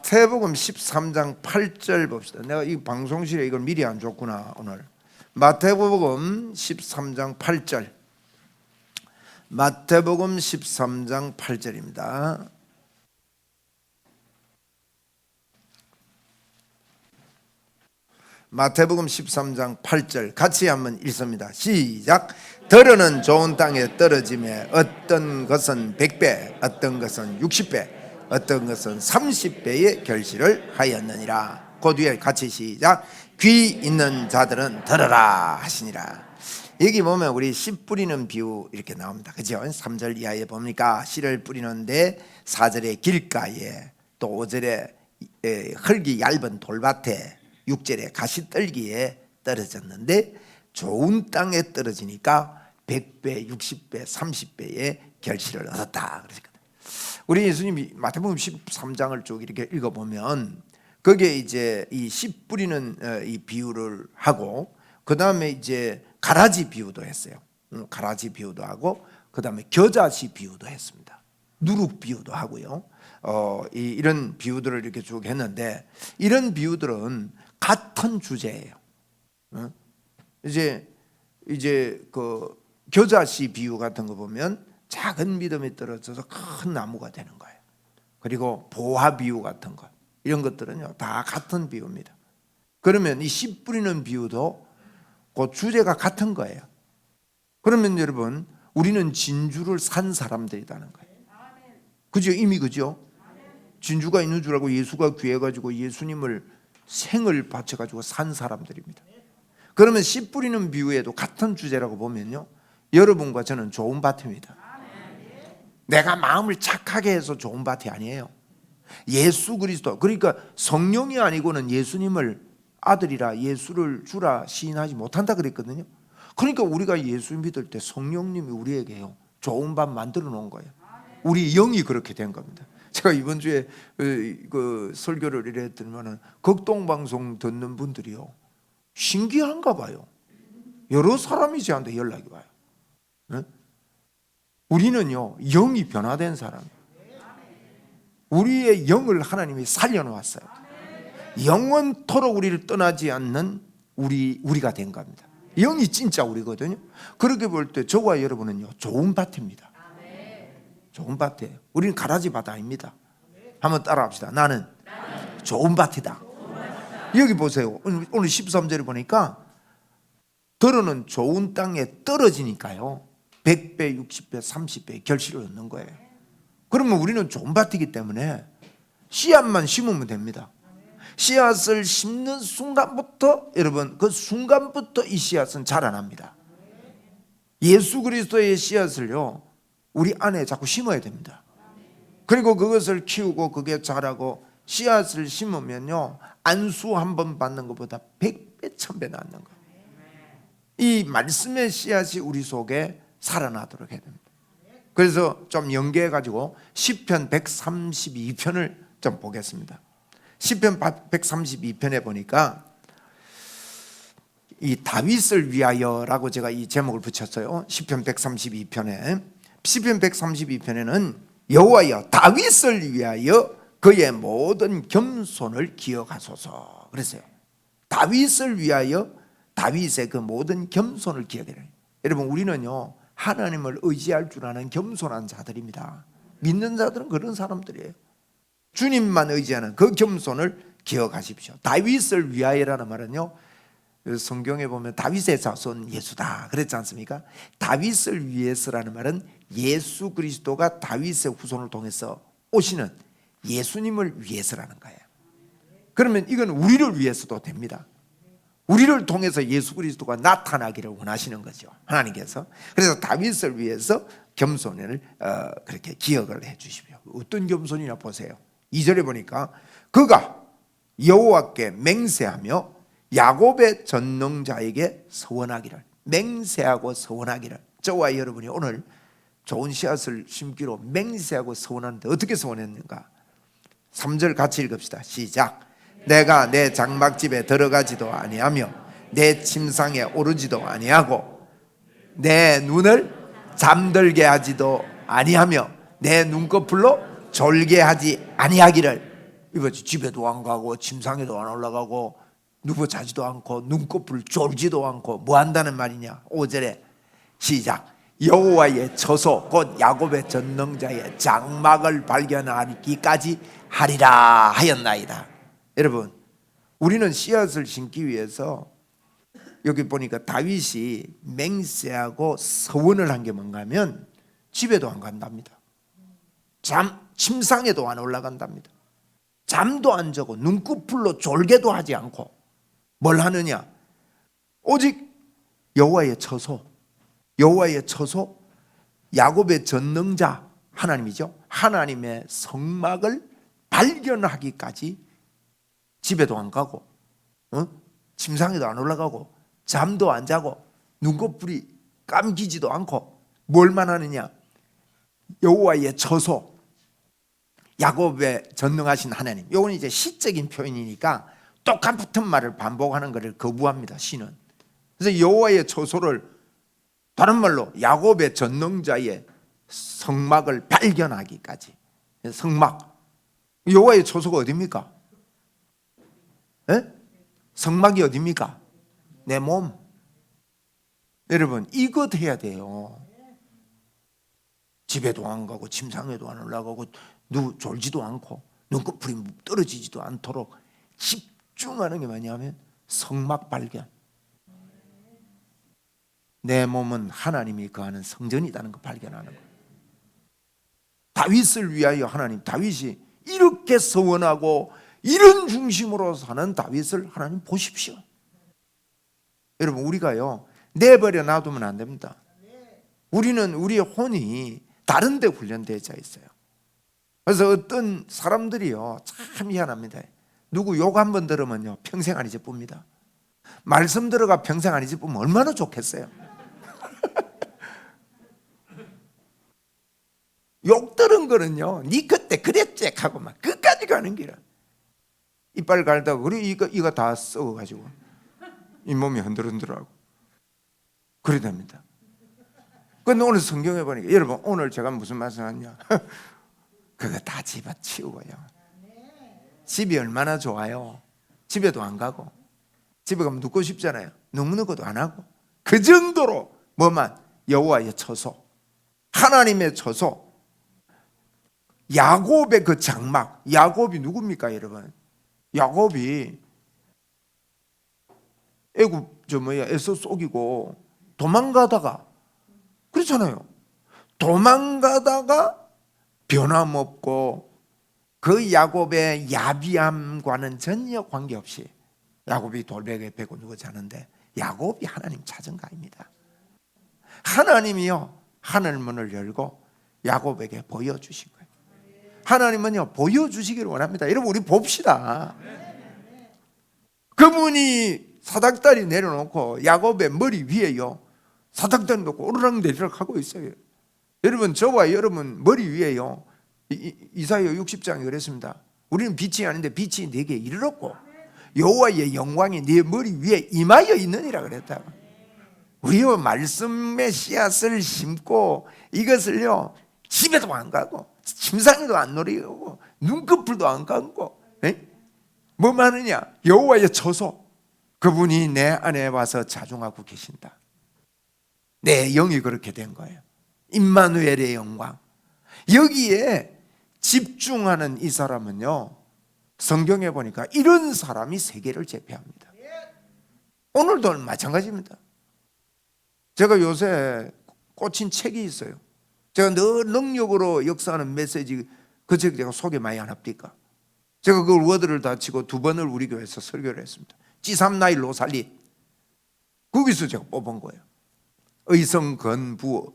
마태복음 13장 8절 봅시다. 내가 이 방송실에 이걸 미리 안 줬구나 오늘. 마태복음 13장 8절. 마태복음 13장 8절입니다. 마태복음 13장 8절 같이 한번 읽습니다. 시작. 들어는 좋은 땅에 떨어짐에 어떤 것은 100배, 어떤 것은 60배, 어떤 것은 30배의 결실을 하였느니라. 그 뒤에 같이 시작. 귀 있는 자들은 들으라 하시니라. 여기 보면 우리 씨 뿌리는 비유 이렇게 나옵니다. 그죠? 3절 이하에 보니까 씨를 뿌리는데 4절에 길가에, 또 5절에 흙이 얇은 돌밭에, 6절에 가시떨기에 떨어졌는데 좋은 땅에 떨어지니까 100배, 60배, 30배의 결실을 얻었다. 그러니까 우리 예수님이 마태복음 13장을 쭉 이렇게 읽어보면 거기에 이제 이 씨 뿌리는 이 비유를 하고, 그 다음에 이제 가라지 비유도 했어요. 가라지 비유도 하고, 그 다음에 겨자씨 비유도 했습니다. 누룩 비유도 하고요. 이런 비유들을 이렇게 쭉 했는데, 이런 비유들은 같은 주제예요. 이제 그 겨자씨 비유 같은 거 보면 작은 믿음이 떨어져서 큰 나무가 되는 거예요. 그리고 보화 비유 같은 거, 이런 것들은요 다 같은 비유입니다. 그러면 이 씨 뿌리는 비유도 그 주제가 같은 거예요. 그러면 여러분, 우리는 진주를 산 사람들이라는 거예요. 그죠? 이미 그죠? 진주가 있는 줄 알고 예수가 귀해가지고 예수님을 생을 바쳐가지고 산 사람들입니다. 그러면 씨 뿌리는 비유에도 같은 주제라고 보면요, 여러분과 저는 좋은 밭입니다. 내가 마음을 착하게 해서 좋은 밭이 아니에요. 예수 그리스도, 그러니까 성령이 아니고는 예수님을 아들이라 예수를 주라 시인하지 못한다 그랬거든요. 그러니까 우리가 예수 믿을 때 성령님이 우리에게요 좋은 밭 만들어 놓은 거예요. 우리 영이 그렇게 된 겁니다. 제가 이번 주에 그 설교를 이래 했더니만은 극동방송 듣는 분들이요 신기한가 봐요. 여러 사람이 저한테 연락이 와요. 네? 우리는요 영이 변화된 사람이에요. 우리의 영을 하나님이 살려놓았어요. 영원토록 우리를 떠나지 않는 우리가 된 겁니다. 영이 진짜 우리거든요. 그렇게 볼 때 저와 여러분은요 좋은 밭입니다. 좋은 밭이에요. 우리는 가라지 밭 아닙니다. 한번 따라합시다. 나는 좋은 밭이다. 여기 보세요. 오늘 13절에 보니까 들어는 좋은 땅에 떨어지니까요 100배, 60배, 30배 결실을 얻는 거예요. 그러면 우리는 좋은 밭이기 때문에 씨앗만 심으면 됩니다. 씨앗을 심는 순간부터, 여러분 그 순간부터 이 씨앗은 자라납니다. 예수 그리스도의 씨앗을요 우리 안에 자꾸 심어야 됩니다. 그리고 그것을 키우고 그게 자라고, 씨앗을 심으면요 안수 한 번 받는 것보다 100배, 1000배 낫는 거예요. 이 말씀의 씨앗이 우리 속에 살아나도록 해야 됩니다. 그래서 좀 연계해가지고 시편 132편을 좀 보겠습니다. 시편 132편에 보니까 이 다윗을 위하여라고 제가 이 제목을 붙였어요. 시편 132편에, 시편 132편에는 여호와여 다윗을 위하여 그의 모든 겸손을 기억하소서 그랬어요. 다윗을 위하여 다윗의 그 모든 겸손을 기억해라. 여러분 우리는요 하나님을 의지할 줄 아는 겸손한 자들입니다. 믿는 자들은 그런 사람들이에요. 주님만 의지하는 그 겸손을 기억하십시오. 다윗을 위하여라는 말은요 성경에 보면 다윗의 자손 예수다 그랬지 않습니까? 다윗을 위해서라는 말은 예수 그리스도가 다윗의 후손을 통해서 오시는 예수님을 위해서라는 거예요. 그러면 이건 우리를 위해서도 됩니다. 우리를 통해서 예수 그리스도가 나타나기를 원하시는 거죠, 하나님께서. 그래서 다윗을 위해서 겸손을 그렇게 기억을 해 주십시오. 어떤 겸손이냐 보세요. 2절에 보니까 그가 여호와께 맹세하며 야곱의 전능자에게 서원하기를, 맹세하고 서원하기를. 저와 여러분이 오늘 좋은 씨앗을 심기로 맹세하고 서원하는데 어떻게 서원했는가? 3절 같이 읽읍시다. 시작. 내가 내 장막집에 들어가지도 아니하며 내 침상에 오르지도 아니하고 내 눈을 잠들게 하지도 아니하며 내 눈꺼풀로 졸게 하지 아니하기를. 이거 집에도 안 가고 침상에도 안 올라가고 누워 자지도 않고 눈꺼풀 졸지도 않고 뭐 한다는 말이냐. 5절에 시작. 여호와의 처소 곧 야곱의 전능자의 장막을 발견하기까지 하리라 하였나이다. 여러분, 우리는 씨앗을 심기 위해서 여기 보니까 다윗이 맹세하고 서원을 한 게 뭔가 하면 집에도 안 간답니다. 침상에도 안 올라간답니다. 잠도 안 자고 눈꺼풀로 졸게도 하지 않고 뭘 하느냐? 오직 여호와의 처소, 여호와의 처소, 야곱의 전능자 하나님이죠. 하나님의 성막을 발견하기까지 집에도 안 가고 침상에도 안 올라가고 잠도 안 자고 눈꺼풀이 감기지도 않고 뭘만 하느냐? 여호와의 처소, 야곱의 전능하신 하나님. 요건 이제 시적인 표현이니까 똑같은 말을 반복하는 것을 거부합니다. 시는. 그래서 여호와의 처소를 다른 말로 야곱의 전능자의 성막을 발견하기까지. 성막. 여호와의 처소가 어디입니까? 에? 성막이 어디입니까? 내 몸. 여러분, 이것 해야 돼요. 집에도 안 가고 침상에도 안 올라가고 졸지도 않고 눈꺼풀이 떨어지지도 않도록 집중하는 게 뭐냐면 성막 발견. 내 몸은 하나님이 거하는 성전이라는 걸 발견하는 거예요. 다윗을 위하여 하나님, 다윗이 이렇게 서원하고 이런 중심으로 사는 다윗을 하나님 보십시오. 여러분, 우리가요 내버려 놔두면 안 됩니다. 우리는 우리의 혼이 다른 데 훈련되어 있어요. 그래서 어떤 사람들이요 참 희한합니다. 누구 욕 한 번 들으면요 평생 안 잊어봅니다. 말씀 들어가 평생 안 잊어보면 얼마나 좋겠어요. 욕 들은 거는요 니 그때 그랬지 하고 막 끝까지 가는 기라. 이빨 갈다가 그래 이거 다 썩어가지고 잇몸이 흔들흔들하고 그래 됩니다. 근데 오늘 성경에 보니까 여러분 오늘 제가 무슨 말씀하냐 그거 다 집어치우고요. 집이 얼마나 좋아요. 집에도 안 가고 집에 가면 눕고 싶잖아요. 눕고도 안 하고 그 정도로 뭐만 여호와의 처소, 하나님의 처소, 야곱의 그 장막. 야곱이 누굽니까 여러분? 야곱이 에서 속이고 도망가다가 그렇잖아요. 도망가다가 변함없고 그 야곱의 야비함과는 전혀 관계없이 야곱이 돌베개 베고 누워 자는데 야곱이 하나님 찾은 가입니다. 하나님이요 하늘문을 열고 야곱에게 보여주신 거예요. 하나님은요 보여주시기를 원합니다. 여러분 우리 봅시다. 그분이 사닥다리 내려놓고 야곱의 머리 위에요 사닥다리 놓고 오르락내리락 하고 있어요. 여러분 저와 여러분 머리 위에요 이사야 60장에 그랬습니다. 우리는 빛이 아닌데 빛이 네게 이르렀고 여호와의 영광이 네 머리 위에 임하여 있느니라 그랬다. 우리요 말씀의 씨앗을 심고 이것을요 집에도 안 가고 침상에도 안 놀이고 눈꺼풀도 안 감고 뭐만 하느냐 여호와의 처소. 그분이 내 안에 와서 자중하고 계신다. 내 영이 그렇게 된 거예요. 임마누엘의 영광. 여기에 집중하는 이 사람은요 성경에 보니까 이런 사람이 세계를 제패합니다. 오늘도 마찬가지입니다. 제가 요새 꽂힌 책이 있어요. 제가 늘 능력으로 역사하는 메시지 그 책 제가 소개 많이 안 합니까? 제가 그걸 워드를 다 치고 2번을 우리 교회에서 설교를 했습니다. 찌삼나이 로살리. 거기서 제가 뽑은 거예요. 의성건부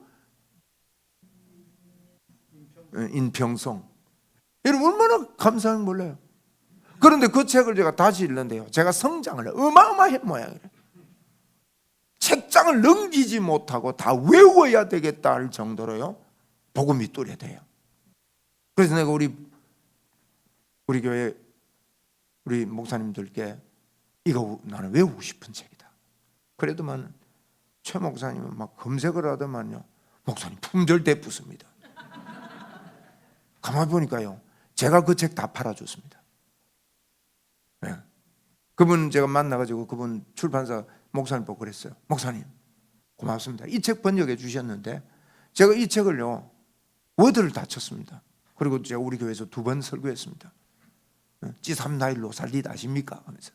인평성. 여러분 얼마나 감사한지 몰라요. 그런데 그 책을 제가 다시 읽는데요 제가 성장을 어마어마한 모양이에요. 책장을 넘기지 못하고 다 외워야 되겠다 할 정도로요 복음이 뚜렷해요. 그래서 내가 우리 교회 우리 목사님들께 이거 나는 외우고 싶은 책이다. 그래도만 최 목사님은 막 검색을 하더만요 목사님 품절 대부습니다. 가만히 보니까요 제가 그 책 다 팔아줬습니다. 그분 제가 만나가지고 그분 출판사 목사님 보고 그랬어요. 목사님 고맙습니다. 이 책 번역해 주셨는데 제가 이 책을요 워드를 다 쳤습니다. 그리고 제가 우리 교회에서 2번 설교했습니다. 찌삼나일로 살리다 아십니까? 하면서.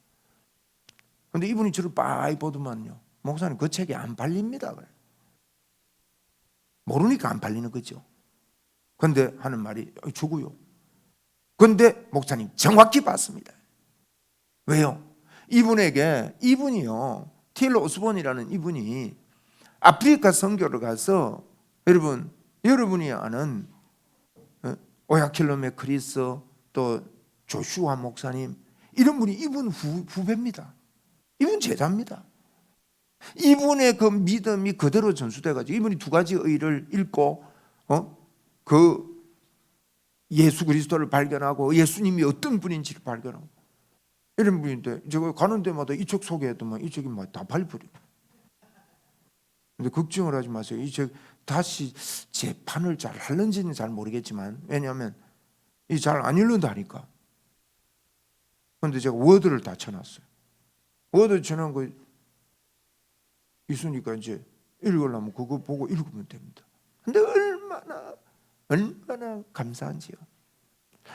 근데 이분이 저를 빠이 보더만요. 목사님 그 책이 안 팔립니다. 그래. 모르니까 안 팔리는 거죠. 근데 하는 말이 주고요. 근데 목사님 정확히 봤습니다. 왜요? 이분이요 틸러 오스본이라는 이분이 아프리카 선교를 가서 여러분이 아는 오야킬로 맥크리스 또 조슈아 목사님 이런 분이 이분 후배입니다. 이분 제자입니다. 이분의 그 믿음이 그대로 전수돼가지고 이분이 2가지 의를 읽고 그 예수 그리스도를 발견하고 예수님이 어떤 분인지를 발견하고 이런 분인데 제가 가는 데마다 이 책 소개해도만 이 책이 다 팔려버려요. 근데 걱정을 하지 마세요. 이 책 다시 재판을 잘 하는지는 잘 모르겠지만 왜냐하면 이 잘 안 읽는다니까. 근데 제가 워드를 다 쳐놨어요. 워드 쳐놓은 거 있으니까 이제 읽으려면 그거 보고 읽으면 됩니다. 근데 얼마나 감사한지요.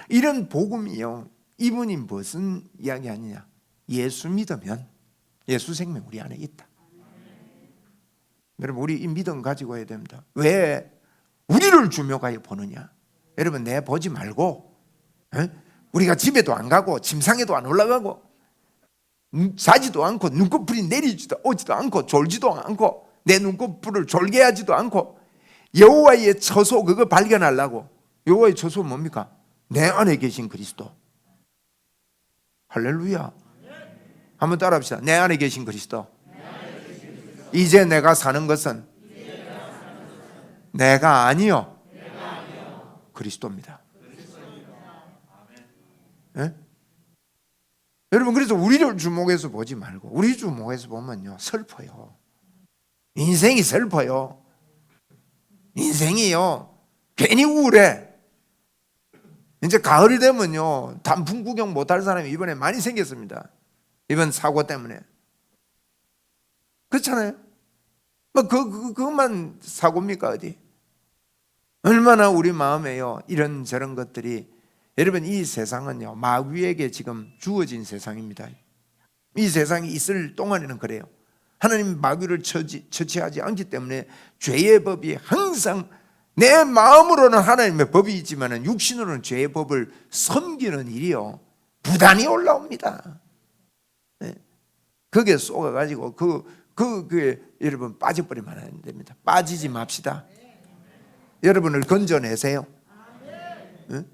이런 복음이요. 이분이 무슨 이야기 하느냐. 예수 믿으면 예수 생명 우리 안에 있다. 여러분 우리 이 믿음 가지고 해야 됩니다. 왜 우리를 주목하여 보느냐. 여러분 내 보지 말고 우리가 집에도 안 가고 침상에도 안 올라가고 자지도 않고 눈꺼풀이 내리지도 오지도 않고 졸지도 않고 내 눈꺼풀을 졸게 하지도 않고 여호와의 처소 그거 발견하려고. 여호와의 처소 뭡니까? 내 안에 계신 그리스도. 할렐루야. 한번 따라합시다. 내 안에 계신 그리스도. 이제 내가 사는 것은 내가 아니요 그리스도입니다. 네? 여러분 그래서 우리를 주목해서 보지 말고 우리 주목해서 보면요 슬퍼요. 인생이 슬퍼요. 인생이요 괜히 우울해. 이제 가을이 되면요 단풍 구경 못할 사람이 이번에 많이 생겼습니다. 이번 사고 때문에. 그렇잖아요. 뭐 그것만 사고입니까 어디? 얼마나 우리 마음에요 이런저런 것들이. 여러분 이 세상은요 마귀에게 지금 주어진 세상입니다. 이 세상이 있을 동안에는 그래요. 하나님 마귀를 처치하지 않기 때문에 죄의 법이 항상 내 마음으로는 하나님의 법이 있지만 육신으로는 죄의 법을 섬기는 일이요 부단히 올라옵니다. 네. 거기에 쏘가가지고 그게 여러분 빠져버리면 안 됩니다. 빠지지 맙시다. 여러분을 건져내세요. 네?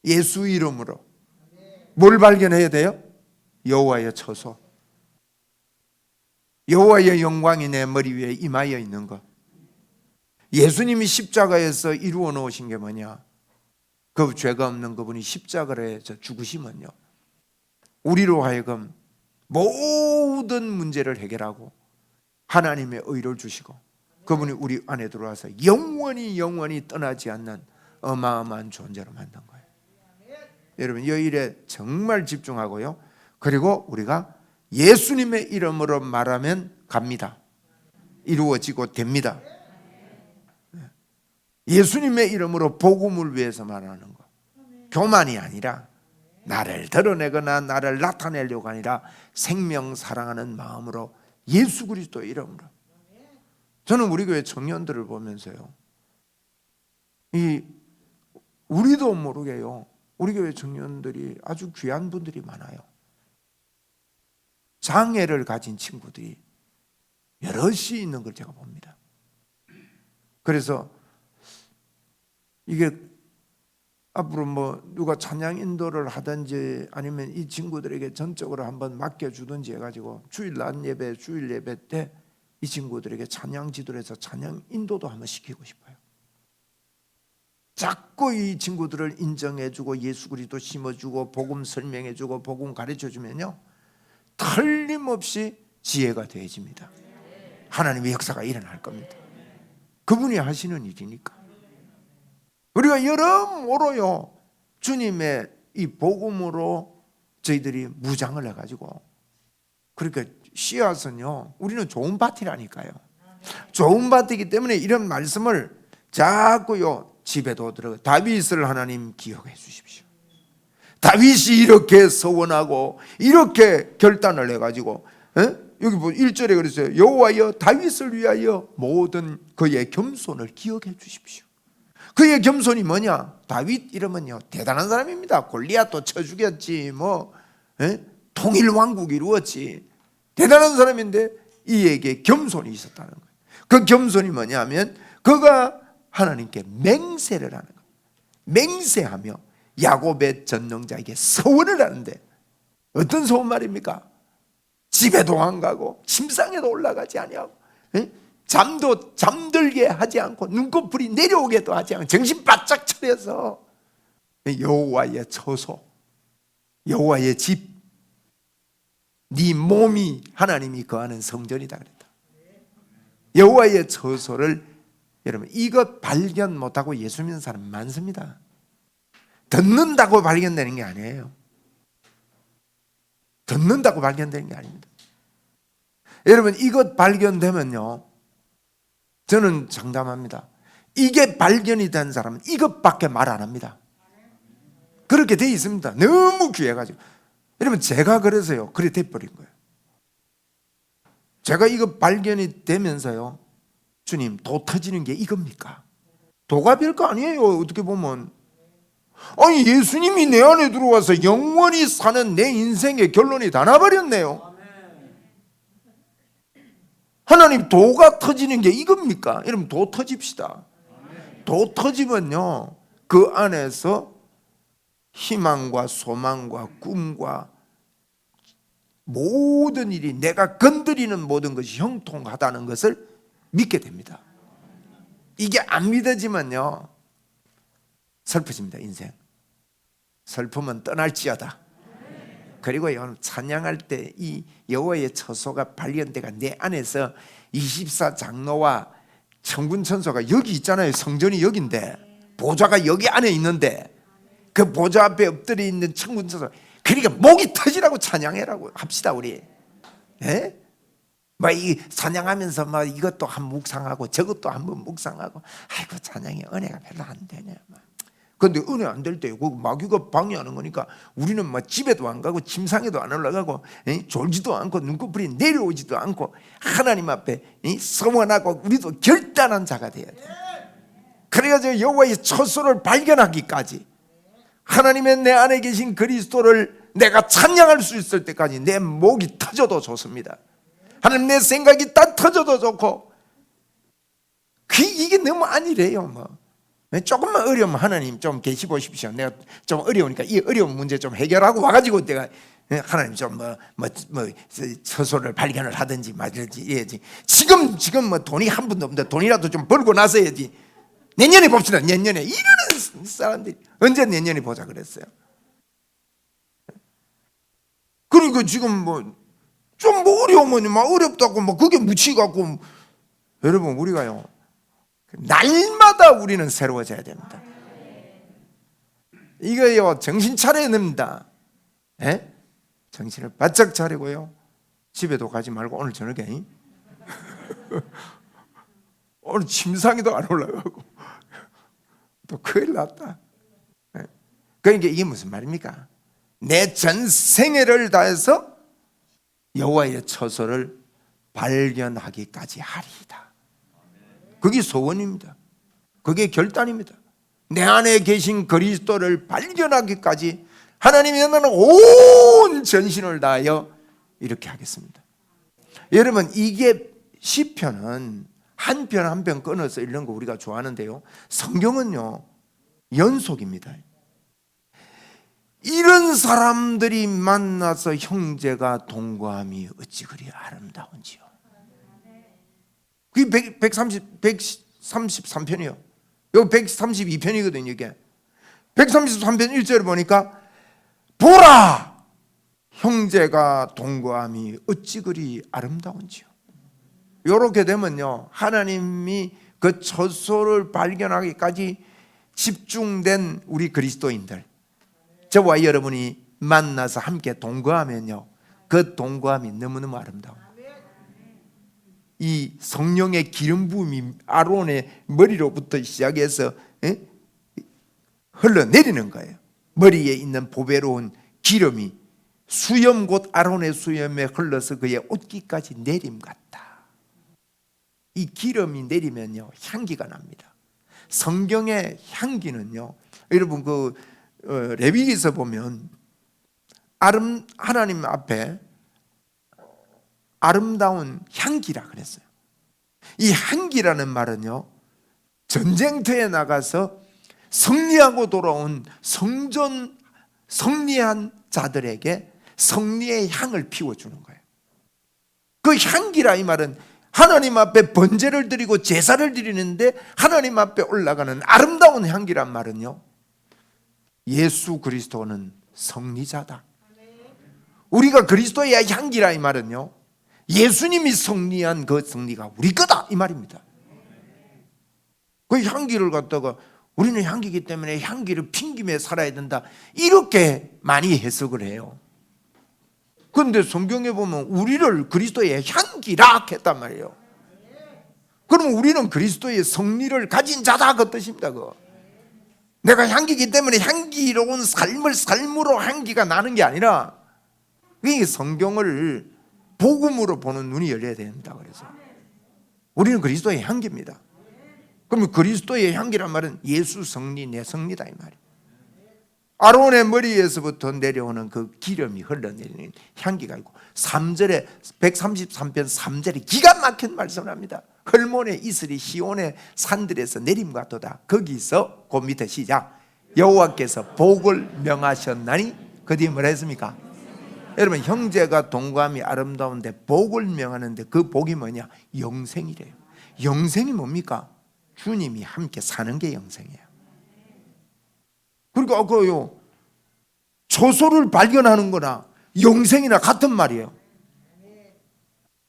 예수 이름으로 뭘 발견해야 돼요? 여호와의 처소. 여호와의 영광이 내 머리 위에 임하여 있는 것. 예수님이 십자가에서 이루어 놓으신 게 뭐냐? 그 죄가 없는 그분이 십자가로 해서 죽으시면요 우리로 하여금 모든 문제를 해결하고 하나님의 의를 주시고 그분이 우리 안에 들어와서 영원히 떠나지 않는 어마어마한 존재로 만든 거예요. 여러분 이 일에 정말 집중하고요. 그리고 우리가 예수님의 이름으로 말하면 갑니다. 이루어지고 됩니다. 예수님의 이름으로 복음을 위해서 말하는 거. 교만이 아니라 나를 드러내거나 나를 나타내려고 아니라 생명 사랑하는 마음으로 예수 그리스도의 이름으로. 저는 우리 교회 청년들을 보면서요 우리도 모르게요 우리 교회 청년들이 아주 귀한 분들이 많아요. 장애를 가진 친구들이 여럿이 있는 걸 제가 봅니다. 그래서 이게 앞으로 뭐 누가 찬양 인도를 하든지 아니면 이 친구들에게 전적으로 한번 맡겨주든지 해가지고 주일 낮 예배, 주일 예배 때 이 친구들에게 찬양 지도해서 찬양 인도도 한번 시키고 싶어요. 자꾸 이 친구들을 인정해주고 예수 그리스도 심어주고 복음 설명해주고 복음 가르쳐주면요 틀림없이 지혜가 되어집니다. 하나님의 역사가 일어날 겁니다. 그분이 하시는 일이니까. 우리가 여러모로요 주님의 이 복음으로 저희들이 무장을 해가지고, 그러니까 씨앗은요, 우리는 좋은 밭이라니까요. 좋은 밭이기 때문에 이런 말씀을 자꾸요 집에도 들어가. 다윗을 하나님 기억해 주십시오. 다윗이 이렇게 서원하고 이렇게 결단을 해가지고, 여기 뭐 1절에 그랬어요. 여호와여 다윗을 위하여 모든 그의 겸손을 기억해 주십시오. 그의 겸손이 뭐냐? 다윗 이러면요 대단한 사람입니다. 골리앗도 쳐 죽였지, 뭐 통일 왕국 이루었지, 대단한 사람인데 이에게 겸손이 있었다는 거예요. 그 겸손이 뭐냐면 그가 하나님께 맹세를 하는 거예요. 맹세하며 야곱의 전능자에게 서원을 하는데, 어떤 서원 말입니까? 집에도 안 가고 침상에도 올라가지 아니하고, 잠도 잠들게 하지 않고 눈꺼풀이 내려오게도 하지 않고 정신 바짝 차려서 여호와의 처소, 여호와의 집, 네 몸이 하나님이 거하는 성전이다 그랬다. 여호와의 처소를, 여러분 이것 발견 못하고 예수 믿는 사람 많습니다. 듣는다고 발견되는 게 아니에요. 듣는다고 발견되는 게 아닙니다. 여러분 이것 발견되면요, 저는 장담합니다. 이게 발견이 된 사람은 이것밖에 말 안 합니다. 그렇게 돼 있습니다. 너무 귀해가지고. 여러분 제가 그래서요 그래 돼버린 거예요. 제가 이거 발견이 되면서요, 주님 도 터지는 게 이겁니까? 도가 별거 아니에요. 어떻게 보면 아니 예수님이 내 안에 들어와서 영원히 사는 내 인생의 결론이 다 나버렸네요. 하나님 도가 터지는 게 이겁니까? 여러분 도 터집시다. 도 터지면요 그 안에서 희망과 소망과 꿈과 모든 일이, 내가 건드리는 모든 것이 형통하다는 것을 믿게 됩니다. 이게 안 믿어지면요 슬퍼집니다. 인생 슬픔은 떠날지어다. 그리고 찬양할 때 이 여호와의 처소가 발견돼가 내 안에서 24장로와 천군천소가 여기 있잖아요. 성전이 여기인데 보좌가 여기 안에 있는데 그 보좌 앞에 엎드려 있는 천군천소, 그러니까 목이 터지라고 찬양해라고 합시다 우리. 뭐 이 찬양하면서 뭐 이것도 한번 묵상하고 저것도 한번 묵상하고, 아이고 찬양이 은혜가 별로 안 되네. 근데 은혜 안 될 때 마귀가 방해하는 거니까 우리는 막 집에도 안 가고 침상에도 안 올라가고 졸지도 않고 눈꺼풀이 내려오지도 않고 하나님 앞에 서원하고 우리도 결단한 자가 돼야 돼. 그래가지고 여호와의 처소를 발견하기까지, 하나님의 내 안에 계신 그리스도를 내가 찬양할 수 있을 때까지 내 목이 터져도 좋습니다. 하나님 내 생각이 다 터져도 좋고, 이게 너무 아니래요. 뭐 조금만 어려우면 하나님 좀 계시 보십시오. 내가 좀 어려우니까 이 어려운 문제 좀 해결하고 와가지고 내가 하나님 좀 처소를 발견을 하든지 말든지 해야지. 지금 뭐 돈이 한 푼도 없는데 돈이라도 좀 벌고 나서 해야지. 내년에 봅시다. 내년에. 이러는 사람들이 언제 내년에 보자 그랬어요. 그러니까 지금 뭐 좀 뭐 어려우면 막 어렵다고 뭐 그게 묻히갖고, 여러분 우리가요 날마다 우리는 새로워져야 됩니다. 이거요 정신 차려야 됩니다. 정신을 바짝 차리고요 집에도 가지 말고 오늘 저녁에 오늘 침상에도 안 올라가고 또 큰일 났다. 그러니까 이게 무슨 말입니까? 내 전생애를 다해서 여호와의 처소를 발견하기까지 하리이다. 그게 소원입니다. 그게 결단입니다. 내 안에 계신 그리스도를 발견하기까지 하나님이 나는 온 전신을 다하여 이렇게 하겠습니다. 여러분 이게 시편은 한 편 한 편 끊어서 읽는 거 우리가 좋아하는데요, 성경은요 연속입니다. 이런 사람들이 만나서 형제가 동거함이 어찌 그리 아름다운지요. 그게 133편이요. 여기 132편이거든요. 이게 133편 1절을 보니까 보라 형제가 동거함이 어찌 그리 아름다운지요. 이렇게 되면요 하나님이 그 처소를 발견하기까지 집중된 우리 그리스도인들, 저와 여러분이 만나서 함께 동거하면요, 그 동거함이 너무너무 아름다워. 이 성령의 기름 부음이 아론의 머리로부터 시작해서 흘러내리는 거예요. 머리에 있는 보배로운 기름이 수염 곧 아론의 수염에 흘러서 그의 옷깃까지 내림 같다. 이 기름이 내리면요, 향기가 납니다. 성경의 향기는요, 여러분 그 레위기서 보면 하나님 앞에 아름다운 향기라 그랬어요. 이 향기라는 말은요, 전쟁터에 나가서 승리하고 돌아온 승리한 자들에게 승리의 향을 피워주는 거예요. 그 향기라 이 말은 하나님 앞에 번제를 드리고 제사를 드리는데 하나님 앞에 올라가는 아름다운 향기란 말은요, 예수 그리스도는 승리자다. 우리가 그리스도의 향기라 이 말은요, 예수님이 승리한 그 승리가 우리 거다 이 말입니다. 그 향기를 갖다가 우리는 향기이기 때문에 향기를 핑기며 살아야 된다, 이렇게 많이 해석을 해요. 그런데 성경에 보면 우리를 그리스도의 향기라 했단 말이에요. 그러면 우리는 그리스도의 승리를 가진 자다 그 뜻입니다. 내가 향기이기 때문에 향기로운 삶으로 향기가 나는 게 아니라, 이 성경을 복음으로 보는 눈이 열려야 된다. 그래서 우리는 그리스도의 향기입니다. 그러면 그리스도의 향기란 말은 예수 승리, 내 승리다 이 말이에요. 아론의 머리에서부터 내려오는 그 기름이 흘러내리는 향기가 있고, 3절에 133편 3절에 기가 막힌 말씀을 합니다. 헐몬의 이슬이 시온의 산들에서 내림과 도다. 거기서 그 밑에 시작, 여호와께서 복을 명하셨나니, 그 뒤에 뭐라 했습니까? 여러분, 형제가 동감이 아름다운데 복을 명하는데 그 복이 뭐냐? 영생이래요. 영생이 뭡니까? 주님이 함께 사는 게 영생이에요. 그러니까 그요, 초소를 발견하는 거나 영생이나 같은 말이에요.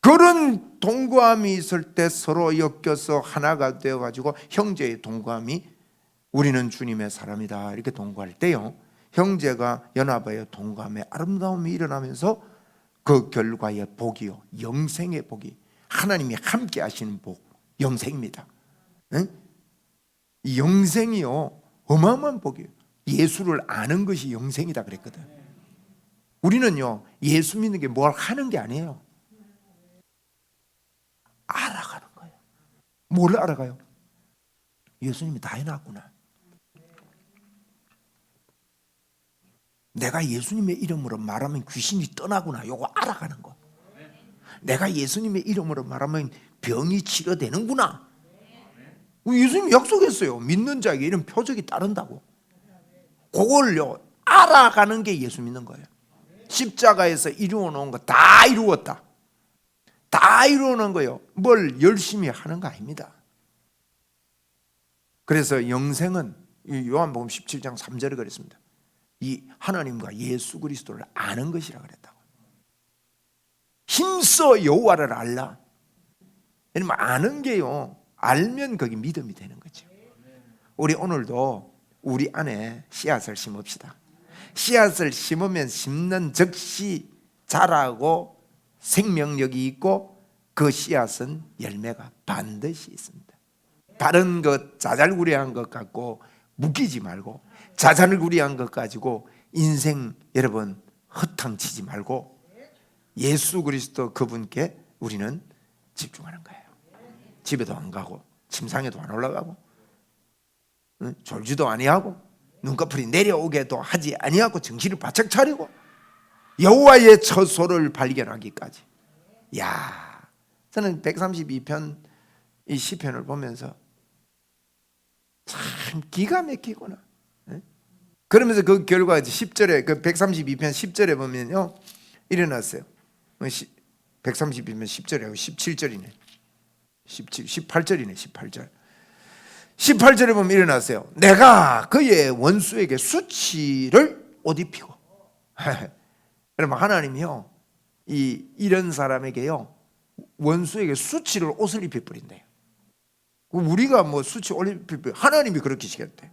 그런 동감이 있을 때 서로 엮여서 하나가 되어가지고 형제의 동감이 우리는 주님의 사람이다 이렇게 동거할 때요, 형제가 연합하여 동감의 아름다움이 일어나면서 그 결과의 복이요, 영생의 복이, 하나님이 함께 하시는 복, 영생입니다. 이 영생이요, 어마어마한 복이에요. 예수를 아는 것이 영생이다 그랬거든. 우리는요, 예수 믿는 게 뭘 하는 게 아니에요. 알아가는 거예요. 뭘 알아가요? 예수님이 다 해놨구나. 내가 예수님의 이름으로 말하면 귀신이 떠나구나, 요거 알아가는 거. 내가 예수님의 이름으로 말하면 병이 치료되는구나. 예수님이 약속했어요. 믿는 자에게 이런 표적이 따른다고. 그걸요, 알아가는 게 예수 믿는 거예요. 십자가에서 이루어 놓은 거 다 이루었다, 다 이루어 놓은 거예요. 뭘 열심히 하는 거 아닙니다. 그래서 영생은 요한복음 17장 3절에 그랬습니다. 이 하나님과 예수 그리스도를 아는 것이라 그랬다고. 힘써 여호와를 알라. 왜냐면 아는 게요, 알면 거기 믿음이 되는 거죠. 우리 오늘도 우리 안에 씨앗을 심읍시다. 씨앗을 심으면 심는 즉시 자라고 생명력이 있고, 그 씨앗은 열매가 반드시 있습니다. 다른 것 자잘구레한 것 갖고 묶이지 말고, 자잘구레한 것 가지고 인생 여러분 허탕치지 말고, 예수 그리스도 그분께 우리는 집중하는 거예요. 집에도 안 가고 침상에도 안 올라가고 졸지도 아니하고 눈꺼풀이 내려오게도 하지 아니하고 정신을 바짝 차리고 여호와의 처소를 발견하기까지. 야, 저는 132편 이 시편을 보면서 참 기가 막히구나. 그러면서 그 결과 10절에 그 132편 10절에 보면요, 일어났어요. 132편 10절에 17절이네. 18절이네. 18절에 보면 일어났어요. 내가 그의 원수에게 수치를 옷 입히고. 여러분, 하나님이요, 이런 사람에게요, 원수에게 수치를 옷을 입혀 버린대요. 우리가 뭐 수치 옷 입혀, 하나님이 그렇게 시켰대.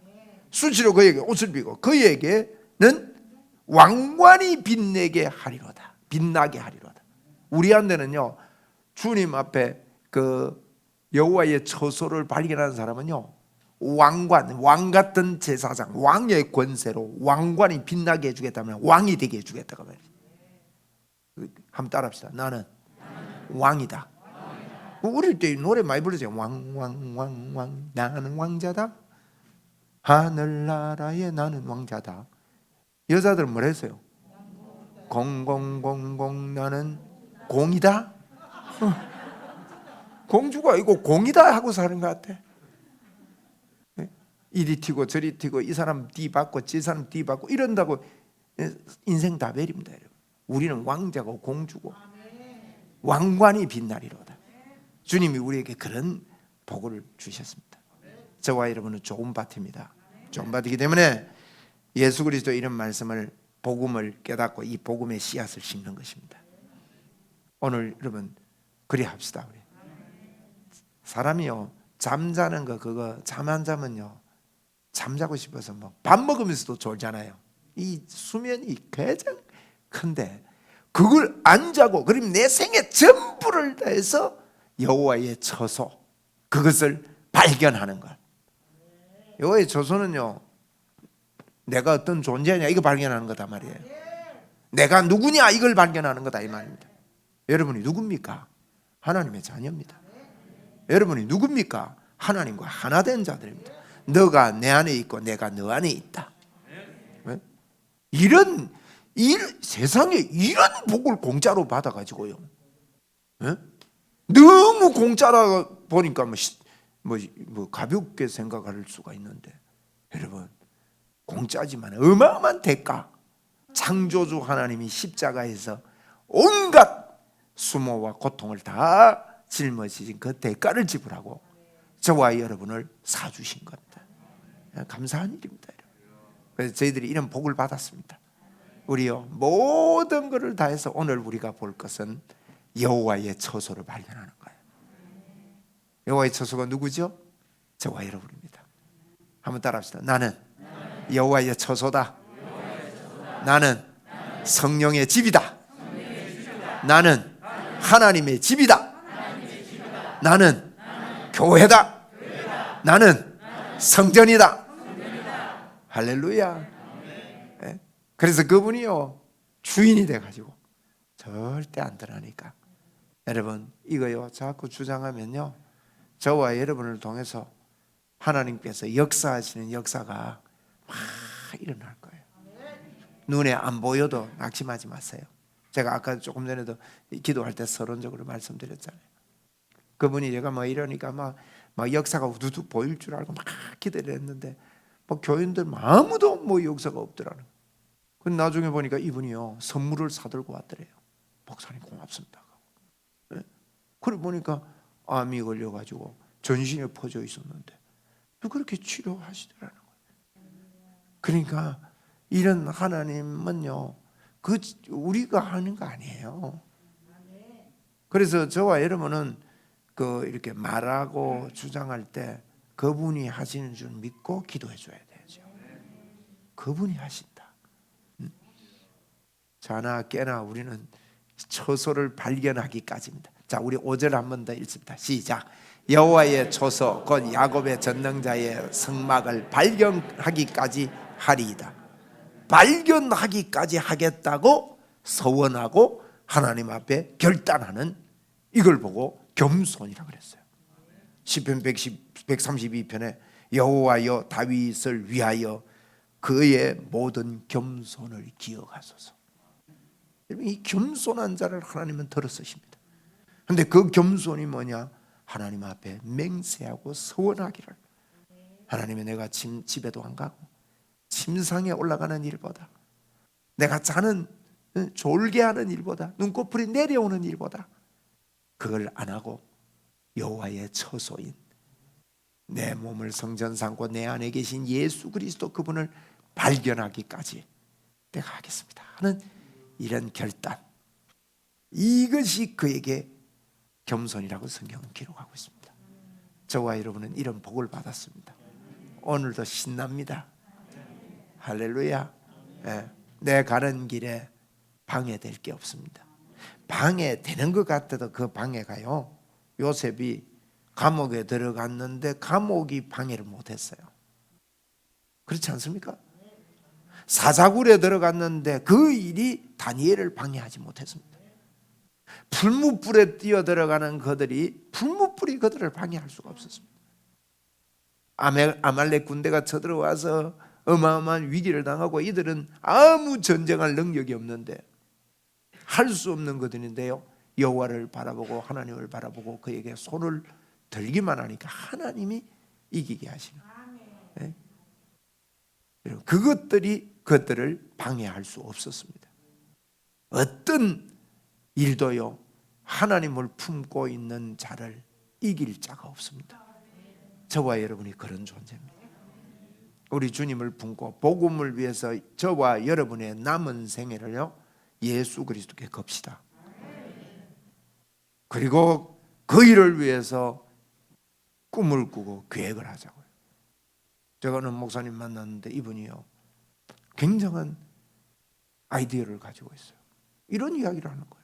수치로 그에게 옷을 입히고 그에게는 왕관이 빛내게 하리로다. 빛나게 하리로다. 우리한테는요, 주님 앞에 그 여호와의 처소를 발견하는 사람은요, 왕관, 왕 같은 제사장, 왕의 권세로 왕관이 빛나게 해주겠다면 왕이 되게 해주겠다고 말이에요. 한번 따라합시다. 나는 왕이다. 어릴 때 노래 많이 부르죠. 왕 나는 왕자다. 하늘나라에 나는 왕자다. 여자들은 뭘 했어요? 공공공공 나는 공이다. 공주가 이거 공이다 하고 사는 것 같아. 이리 튀고 저리 튀고 이 사람 뒤받고 저 사람 뒤받고 이런다고 인생 다 베립니다. 여러분. 우리는 왕자고 공주고 왕관이 빛나리로다. 주님이 우리에게 그런 복을 주셨습니다. 저와 여러분은 좋은 밭입니다. 좋은 밭이기 때문에 예수 그리스도 이런 말씀을, 복음을 깨닫고 이 복음의 씨앗을 심는 것입니다. 오늘 여러분 그리 합시다. 우리 사람이요, 잠자는 거, 그거 잠 안 자면요, 잠자고 싶어서 뭐 밥 먹으면서도 졸잖아요. 이 수면이 가장 큰데 그걸 안 자고, 그럼 내 생애 전부를 다해서 여호와의 처소, 그것을 발견하는 것. 여호와의 처소는요, 내가 어떤 존재냐 이거 발견하는 거다 말이에요. 내가 누구냐 이걸 발견하는 거다 이 말입니다. 여러분이 누굽니까? 하나님의 자녀입니다. 여러분이 누굽니까? 하나님과 하나 된 자들입니다. 너가 내 안에 있고 내가 너 안에 있다. 세상에 이런 복을 공짜로 받아가지고요, 너무 공짜라 보니까 뭐 가볍게 생각할 수가 있는데, 여러분 공짜지만 어마어마한 대가, 창조주 하나님이 십자가에서 온갖 수모와 고통을 다 짊어지신 그 대가를 지불하고 저와 여러분을 사주신 겁니다. 감사한 일입니다. 그래서 저희들이 이런 복을 받았습니다. 우리요, 모든 것을 다해서 오늘 우리가 볼 것은 여호와의 처소를 발견하는 거예요. 여호와의 처소가 누구죠? 저와 여러분입니다. 한번 따라합시다. 나는 여호와의 처소다. 나는 성령의 집이다. 나는 하나님의 집이다. 나는 교회다. 나는 성전이다. 할렐루야. 그래서 그분이요, 주인이 돼가지고 절대 안 떠나니까. 여러분 이거요, 자꾸 주장하면요, 저와 여러분을 통해서 하나님께서 역사하시는 역사가 막 일어날 거예요. 눈에 안 보여도 낙심하지 마세요. 제가 아까 조금 전에도 기도할 때 서론적으로 말씀드렸잖아요. 그분이 제가 뭐 이러니까 막 역사가 우두둑 보일 줄 알고 막 기대를 했는데 뭐 교인들 아무도 뭐 역사가 없더라는. 근데 나중에 보니까 이분이요, 선물을 사들고 왔더래요. 목사님 고맙습니다. 그래 보니까 암이 걸려가지고 전신에 퍼져 있었는데 또 그렇게 치료하시더라는 거예요. 그러니까 이런 하나님은요, 그 우리가 하는 거 아니에요. 그래서 저와 여러분은 그 이렇게 말하고 주장할 때 그분이 하시는 줄 믿고 기도해 줘야 되죠. 그분이 하신다. 자나 깨나 우리는 처소를 발견하기까지입니다. 자, 우리 5절 한 번 더 읽습니다. 시작. 여호와의 처소 곧 야곱의 전능자의 성막을 발견하기까지 하리이다. 발견하기까지 하겠다고 서원하고 하나님 앞에 결단하는, 이걸 보고 겸손이라고 그랬어요. 시편 132편에 여호와여 다윗을 위하여 그의 모든 겸손을 기억하소서. 이 겸손한 자를 하나님은 들어 쓰십니다. 그런데 그 겸손이 뭐냐? 하나님 앞에 맹세하고 서원하기를. 하나님이 내가 집에도 안 가고 침상에 올라가는 일보다, 내가 자는 졸게 하는 일보다, 눈꺼풀이 내려오는 일보다 그걸 안 하고 여호와의 처소인 내 몸을 성전 삼고 내 안에 계신 예수 그리스도 그분을 발견하기까지 내가 하겠습니다 하는 이런 결단, 이것이 그에게 겸손이라고 성경은 기록하고 있습니다. 저와 여러분은 이런 복을 받았습니다. 오늘도 신납니다. 할렐루야. 네. 내 가는 길에 방해될 게 없습니다. 방해되는 것 같아도 그 방해가요, 요셉이 감옥에 들어갔는데 감옥이 방해를 못했어요. 그렇지 않습니까? 사자굴에 들어갔는데 그 일이 다니엘을 방해하지 못했습니다. 풀무불에 뛰어 들어가는 그들이, 풀무불이 그들을 방해할 수가 없었습니다. 아말렉 군대가 쳐들어와서 어마어마한 위기를 당하고 이들은 아무 전쟁할 능력이 없는데 할 수 없는 것들인데요, 여호와를 바라보고 하나님을 바라보고 그에게 손을 들기만 하니까 하나님이 이기게 하시는, 네? 그것들이 그들을 방해할 수 없었습니다. 어떤 일도요, 하나님을 품고 있는 자를 이길 자가 없습니다. 저와 여러분이 그런 존재입니다. 우리 주님을 품고 복음을 위해서 저와 여러분의 남은 생애를요, 예수 그리스도께 겁시다. 그리고 그 일을 위해서 꿈을 꾸고 계획을 하자고요. 제가 어느 목사님 만났는데 이분이요, 굉장한 아이디어를 가지고 있어요. 이런 이야기를 하는 거예요.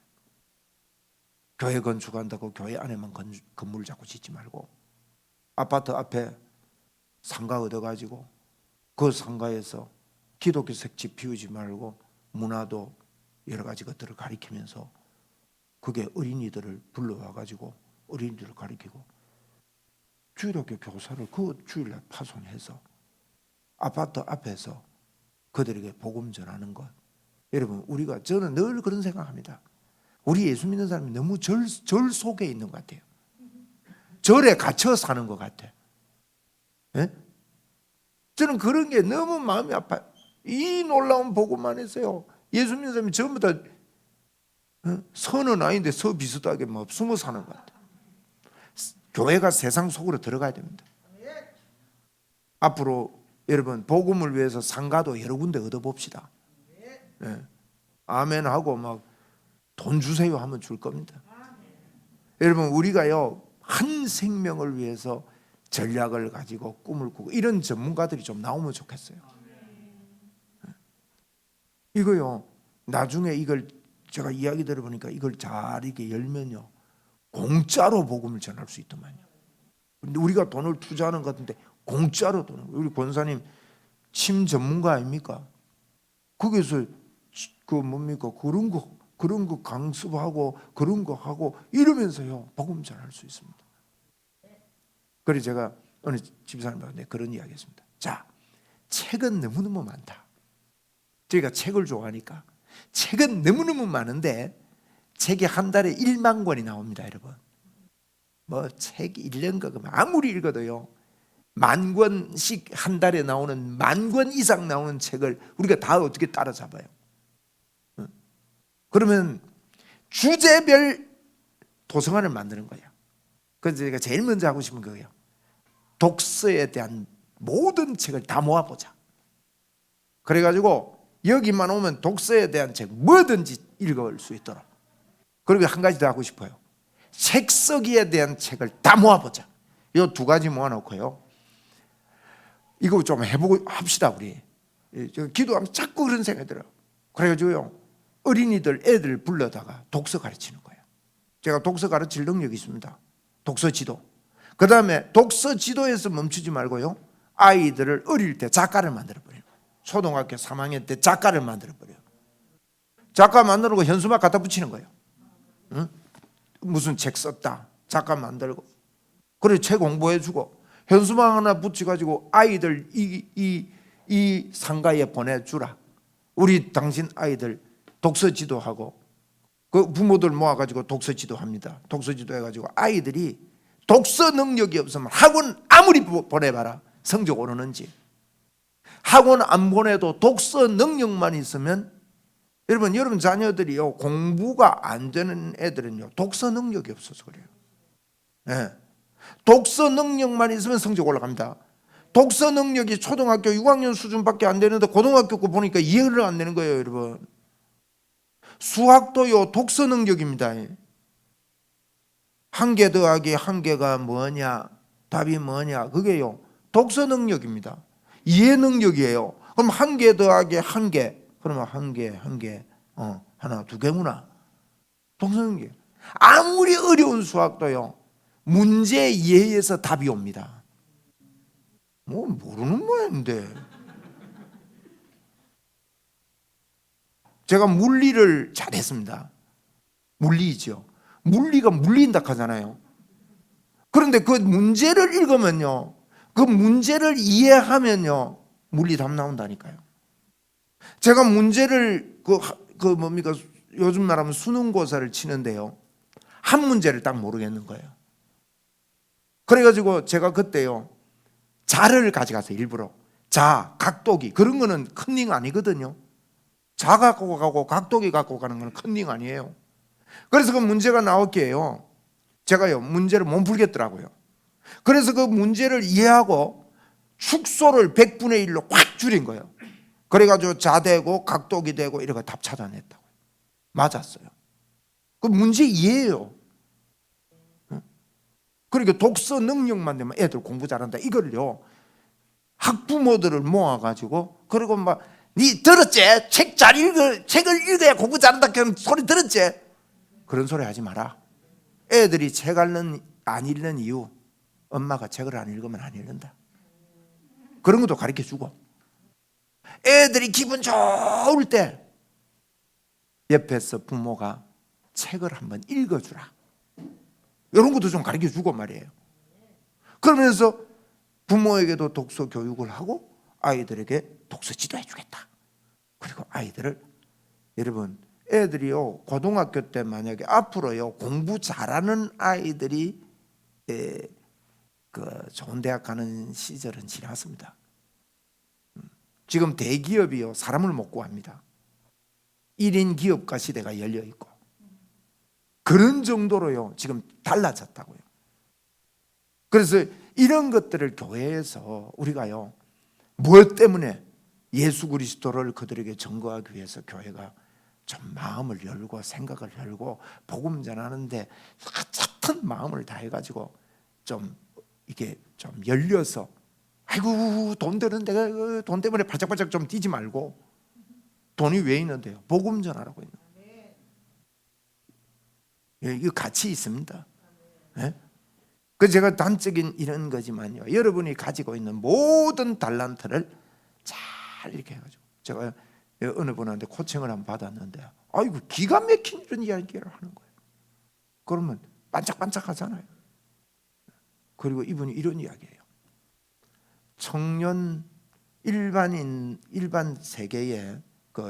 교회 건축한다고 교회 안에만 건물 자꾸 짓지 말고 아파트 앞에 상가 얻어가지고 그 상가에서 기독교 색지 피우지 말고 문화도 여러 가지 것들을 가리키면서 그게 어린이들을 불러와가지고 어린이들을 가리키고 주일학교 교사를 그 주일날 파송해서 아파트 앞에서 그들에게 복음 전하는 것. 여러분, 저는 늘 그런 생각합니다. 우리 예수 믿는 사람이 너무 절 속에 있는 것 같아요. 절에 갇혀 사는 것 같아. 예? 저는 그런 게 너무 마음이 아파요. 이 놀라운 복음 안에서요, 예수 믿는 사람이 전부 다 선은 아닌데 서 비슷하게 뭐 숨어 사는 것 같아요. 교회가 세상 속으로 들어가야 됩니다. 앞으로 여러분, 복음을 위해서 상가도 여러 군데 얻어봅시다. 예. 아멘 하고 막 돈 주세요 하면 줄 겁니다. 여러분, 우리가요, 한 생명을 위해서 전략을 가지고 꿈을 꾸고 이런 전문가들이 좀 나오면 좋겠어요. 이거요, 나중에 이걸 제가 이야기 들어보니까 이걸 잘 이렇게 열면요, 공짜로 복음을 전할 수 있더만요. 근데 우리가 돈을 투자하는 것 같은데 공짜로 돈을, 우리 권사님 침 전문가 아닙니까? 거기서 그 뭡니까, 그런 거 강습하고 그런 거 하고 이러면서요, 복음 전할 수 있습니다. 그래서 제가 어느 집사님한테 그런 이야기 했습니다. 자, 책은 너무너무 많다. 저희가 책을 좋아하니까 책은 너무너무 많은데 책이 한 달에 1만 권이 나옵니다, 여러분. 뭐 책 읽는 거 아무리 읽어도요, 10,000권씩 한 달에 나오는 10,000권 이상 나오는 책을 우리가 다 어떻게 따라잡아요? 그러면 주제별 도서관을 만드는 거예요. 그래서 제가 제일 먼저 하고 싶은 거예요. 독서에 대한 모든 책을 다 모아보자. 그래가지고 여기만 오면 독서에 대한 책 뭐든지 읽을 수 있도록. 그리고 한 가지 더 하고 싶어요. 책 쓰기에 대한 책을 다 모아보자. 이 두 가지 모아놓고요, 이거 좀 해보고 합시다. 우리 기도하면 자꾸 그런 생각이 들어요. 그래가지고요, 어린이들 애들 불러다가 독서 가르치는 거예요. 제가 독서 가르칠 능력이 있습니다. 독서 지도. 그 다음에 독서 지도에서 멈추지 말고요, 아이들을 어릴 때 작가를 만들어버려요. 초등학교 3학년 때 작가를 만들어버려요. 작가 만들고 현수막 갖다 붙이는 거예요. 응? 무슨 책 썼다, 작가 만들고, 그래 책 공부해주고 현수막 하나 붙여가지고 아이들 이 상가에 보내주라. 우리 당신 아이들 독서 지도하고, 그 부모들 모아가지고 독서 지도합니다. 독서 지도 해가지고 아이들이 독서 능력이 없으면 학원 아무리 보내봐라 성적 오르는지, 학원 안 보내도 독서 능력만 있으면, 여러분 자녀들이요, 공부가 안 되는 애들은요, 독서 능력이 없어서 그래요. 네. 독서 능력만 있으면 성적 올라갑니다. 독서 능력이 초등학교 6학년 수준밖에 안 되는데 고등학교 거 보니까 이해를 안 되는 거예요, 여러분. 수학도요, 독서 능력입니다. 한 개 더하기 한 개가 뭐냐, 답이 뭐냐, 그게요 독서 능력입니다. 이해 능력이에요. 그럼 한 개 더하기 한 개, 그러면 한 개, 하나, 두 개구나. 동성연계. 아무리 어려운 수학도요, 문제 이해에서 답이 옵니다. 뭐 모르는 모양인데. 제가 물리를 잘했습니다. 물리죠. 물리가 물린다 하잖아요. 그런데 그 문제를 읽으면요, 그 문제를 이해하면요, 물리 답 나온다니까요. 제가 문제를 뭡니까, 요즘 말하면 수능고사를 치는데요, 한 문제를 딱 모르겠는 거예요. 그래가지고 제가 그때요, 자를 가져가서 일부러 자, 각도기, 그런 거는 컨닝 아니거든요. 자 갖고 가고 각도기 갖고 가는 건 컨닝 아니에요. 그래서 그 문제가 나올게요. 제가요, 문제를 못 풀겠더라고요. 그래서 그 문제를 이해하고 축소를 100분의 1로 확 줄인 거예요. 그래가지고 자되고 각도기 되고 이렇게 답 찾아냈다고. 맞았어요. 그 문제 이해예요. 그러니까 독서 능력만 되면 애들 공부 잘한다, 이걸요 학부모들을 모아가지고, 그리고 막 니 들었지? 책 잘 읽어, 책을 읽어야 공부 잘한다 그런 소리 들었지? 그런 소리 하지 마라. 애들이 책 안 읽는 이유, 엄마가 책을 안 읽으면 안 읽는다, 그런 것도 가르쳐 주고, 애들이 기분 좋을 때 옆에서 부모가 책을 한번 읽어주라, 이런 것도 좀 가르쳐 주고 말이에요. 그러면서 부모에게도 독서 교육을 하고 아이들에게 독서 지도해 주겠다. 그리고 아이들을, 여러분, 애들이요, 고등학교 때 만약에 앞으로요, 공부 잘하는 아이들이 좋은 대학 가는 시절은 지났습니다. 지금 대기업이요, 사람을 못 구합니다. 1인 기업가 시대가 열려 있고, 그런 정도로요, 지금 달라졌다고요. 그래서 이런 것들을 교회에서 우리가요, 무엇 때문에 예수 그리스도를 그들에게 증거하기 위해서 교회가 좀 마음을 열고 생각을 열고 복음 전하는데 같은 마음을 다해가지고 좀 이게 좀 열려서, 아이고 돈 되는데 돈 때문에 바짝바짝 좀 뛰지 말고, 돈이 왜 있는데요? 복음 전하라고 있는 거예요. 이거 가치 있습니다. 네? 그 제가 단적인 이런 거지만요, 여러분이 가지고 있는 모든 달란트를 잘 이렇게 해가지고, 제가 어느 분한테 코칭을 한번 받았는데, 아이고 기가 막힌 이런 이야기를 하는 거예요. 그러면 반짝반짝하잖아요. 그리고 이분이 이런 이야기예요. 청년 일반 세계에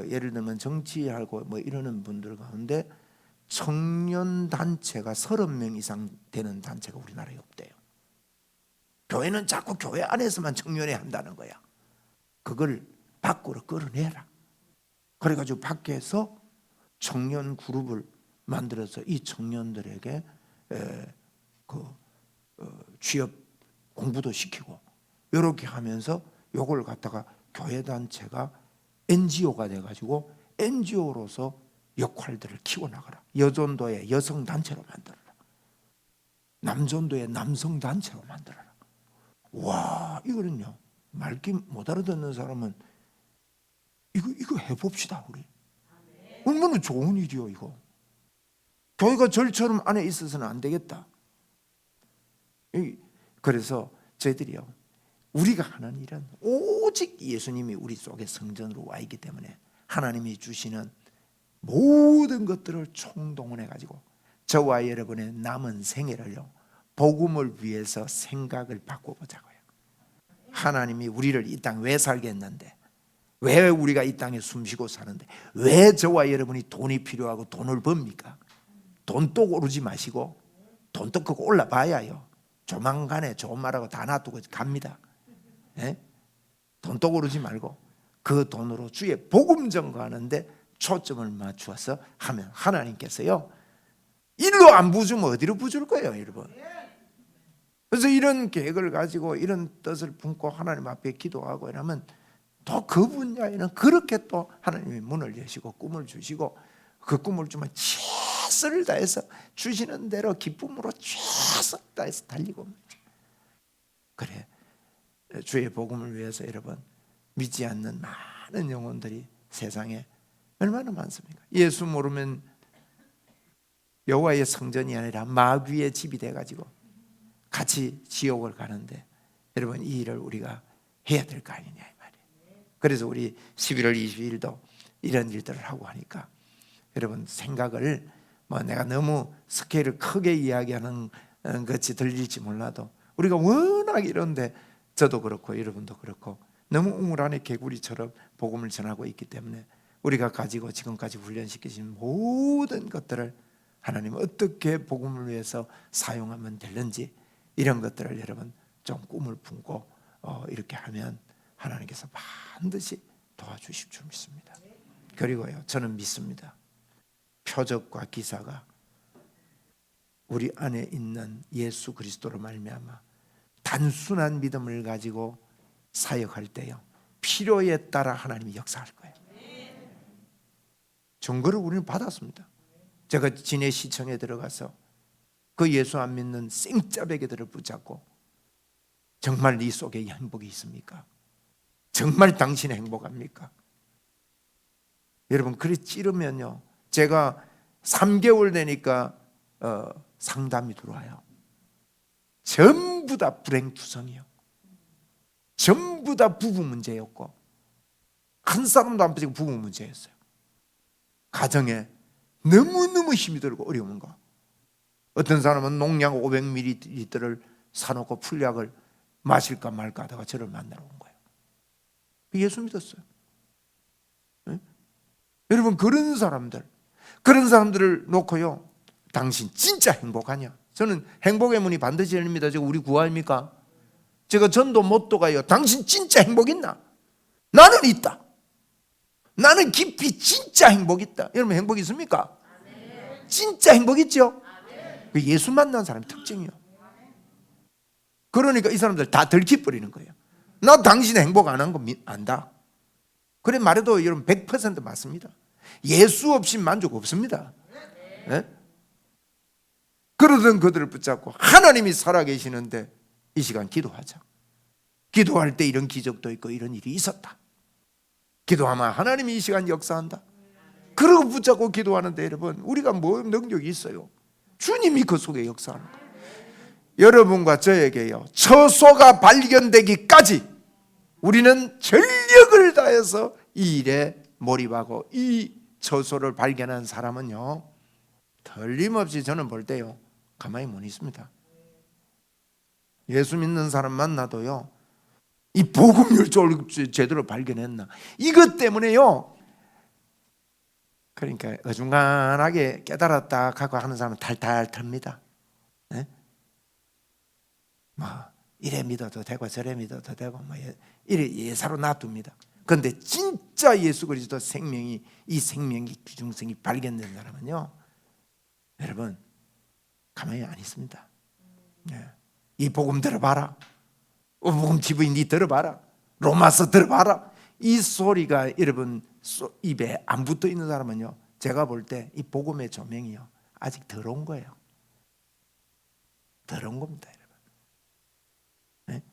예를 들면 정치하고 뭐 이러는 분들 가운데 청년 단체가 30명 이상 되는 단체가 우리나라에 없대요. 교회는 자꾸 교회 안에서만 청년회 한다는 거야. 그걸 밖으로 끌어내라. 그래가지고 밖에서 청년 그룹을 만들어서 이 청년들에게 취업 공부도 시키고, 이렇게 하면서 요걸 갖다가 교회 단체가 NGO가 돼가지고 NGO로서 역할들을 키워나가라. 여전도의 여성단체로 만들어라. 남전도의 남성단체로 만들어라. 와, 이거는요, 말귀 못 알아듣는 사람은 이거 해봅시다. 우리 얼마나 좋은 일이요. 이거 교회가 절처럼 안에 있어서는 안 되겠다. 그래서 저희들이요, 우리가 하는 일은 오직 예수님이 우리 속에 성전으로 와 있기 때문에 하나님이 주시는 모든 것들을 총동원해 가지고 저와 여러분의 남은 생애를요, 복음을 위해서 생각을 바꿔보자고요. 하나님이 우리를 이 땅 왜 살게 했는데, 왜 우리가 이 땅에 숨쉬고 사는데, 왜 저와 여러분이 돈이 필요하고 돈을 법니까? 돈도 오르지 마시고, 돈도 크고 올라봐야요, 조만간에 좋은 말하고 다 놔두고 갑니다. 예? 돈도 오르지 말고 그 돈으로 주의 복음 전거하는데 초점을 맞추어서 하면 하나님께서요, 일로 안 부주면 어디로 부줄 거예요, 여러분? 그래서 이런 계획을 가지고 이런 뜻을 품고 하나님 앞에 기도하고 이러면 또 그 분야에는 그렇게 또 하나님이 문을 여시고 꿈을 주시고, 그 꿈을 주면 최선을 다해서 주시는 대로 기쁨으로 최선을 다해서 달리고, 그래 주의 복음을 위해서 여러분 믿지 않는 많은 영혼들이 세상에 얼마나 많습니까? 예수 모르면 여호와의 성전이 아니라 마귀의 집이 돼가지고 같이 지옥을 가는데, 여러분 이 일을 우리가 해야 될 거 아니냐 이 말이에요. 그래서 우리 11월 22일도 이런 일들을 하고 하니까 여러분 생각을 내가 너무 스케일을 크게 이야기하는 것이 들릴지 몰라도 우리가 워낙 이런데 저도 그렇고 여러분도 그렇고 너무 우물 안에 개구리처럼 복음을 전하고 있기 때문에 우리가 가지고 지금까지 훈련시키신 모든 것들을 하나님 어떻게 복음을 위해서 사용하면 되는지 이런 것들을 여러분 좀 꿈을 품고 이렇게 하면 하나님께서 반드시 도와주실 줄 믿습니다. 그리고요, 저는 믿습니다. 표적과 기사가 우리 안에 있는 예수 그리스도로 말미암아 단순한 믿음을 가지고 사역할 때요, 필요에 따라 하나님이 역사할 거예요. 증거를 우리는 받았습니다. 제가 진해시청에 들어가서 그 예수 안 믿는 생짜배기들을 붙잡고 정말 네 속에 행복이 있습니까? 정말 당신 행복합니까? 여러분 그래 찌르면요, 제가 3개월 되니까 상담이 들어와요. 전부 다 불행투성이요, 전부 다 부부 문제였고 한 사람도 안 빠지고 부부 문제였어요. 가정에 너무너무 힘이 들고 어려운 거. 어떤 사람은 농약 500ml를 사놓고 풀약을 마실까 말까 하다가 저를 만나러 온 거예요. 예수 믿었어요. 네? 여러분 그런 사람들을 놓고요, 당신 진짜 행복하냐? 저는 행복의 문이 반드시 열립니다. 제가 우리 구하입니까? 제가 전도 못도 가요. 당신 진짜 행복 있나? 나는 있다. 나는 깊이 진짜 행복 있다. 여러분 행복 있습니까? 진짜 행복 있죠? 그 예수 만난 사람 특징이요. 그러니까 이 사람들 다 들키버리는 거예요. 나 당신 행복 안 한 거 안다. 그래 말해도 여러분 100% 맞습니다. 예수 없이 만족 없습니다. 네? 그러던 그들을 붙잡고 하나님이 살아계시는데 이 시간 기도하자. 기도할 때 이런 기적도 있고 이런 일이 있었다. 기도하면 하나님이 이 시간 역사한다. 그러고 붙잡고 기도하는데 여러분 우리가 뭐 능력이 있어요? 주님이 그 속에 역사하는 거예요. 여러분과 저에게요, 처소가 발견되기까지 우리는 전력을 다해서 이 일에 몰입하고 이 처소를 발견한 사람은요, 틀림없이 저는 볼 때요 가만히 못 있습니다. 예수 믿는 사람 만나도요, 이 복음 율조를 제대로 발견했나, 이것 때문에요, 그러니까 어중간하게 깨달았다 하고 하는 사람은 탈탈 탑니다. 네? 이래 믿어도 되고 저래 믿어도 되고 이래 예사로 놔둡니다. 그런데 진짜 예수 그리스도 생명이, 이 생명이 귀중성이 발견된 사람은요, 여러분 가만히 안 있습니다. 네. 이 복음 들어봐라, 복음 TV 니 들어봐라, 로마서 들어봐라, 이 소리가 여러분 입에 안 붙어 있는 사람은요, 제가 볼 때 이 복음의 조명이요 아직 덜 온 거예요. 덜 온 겁니다, 여러분. 네?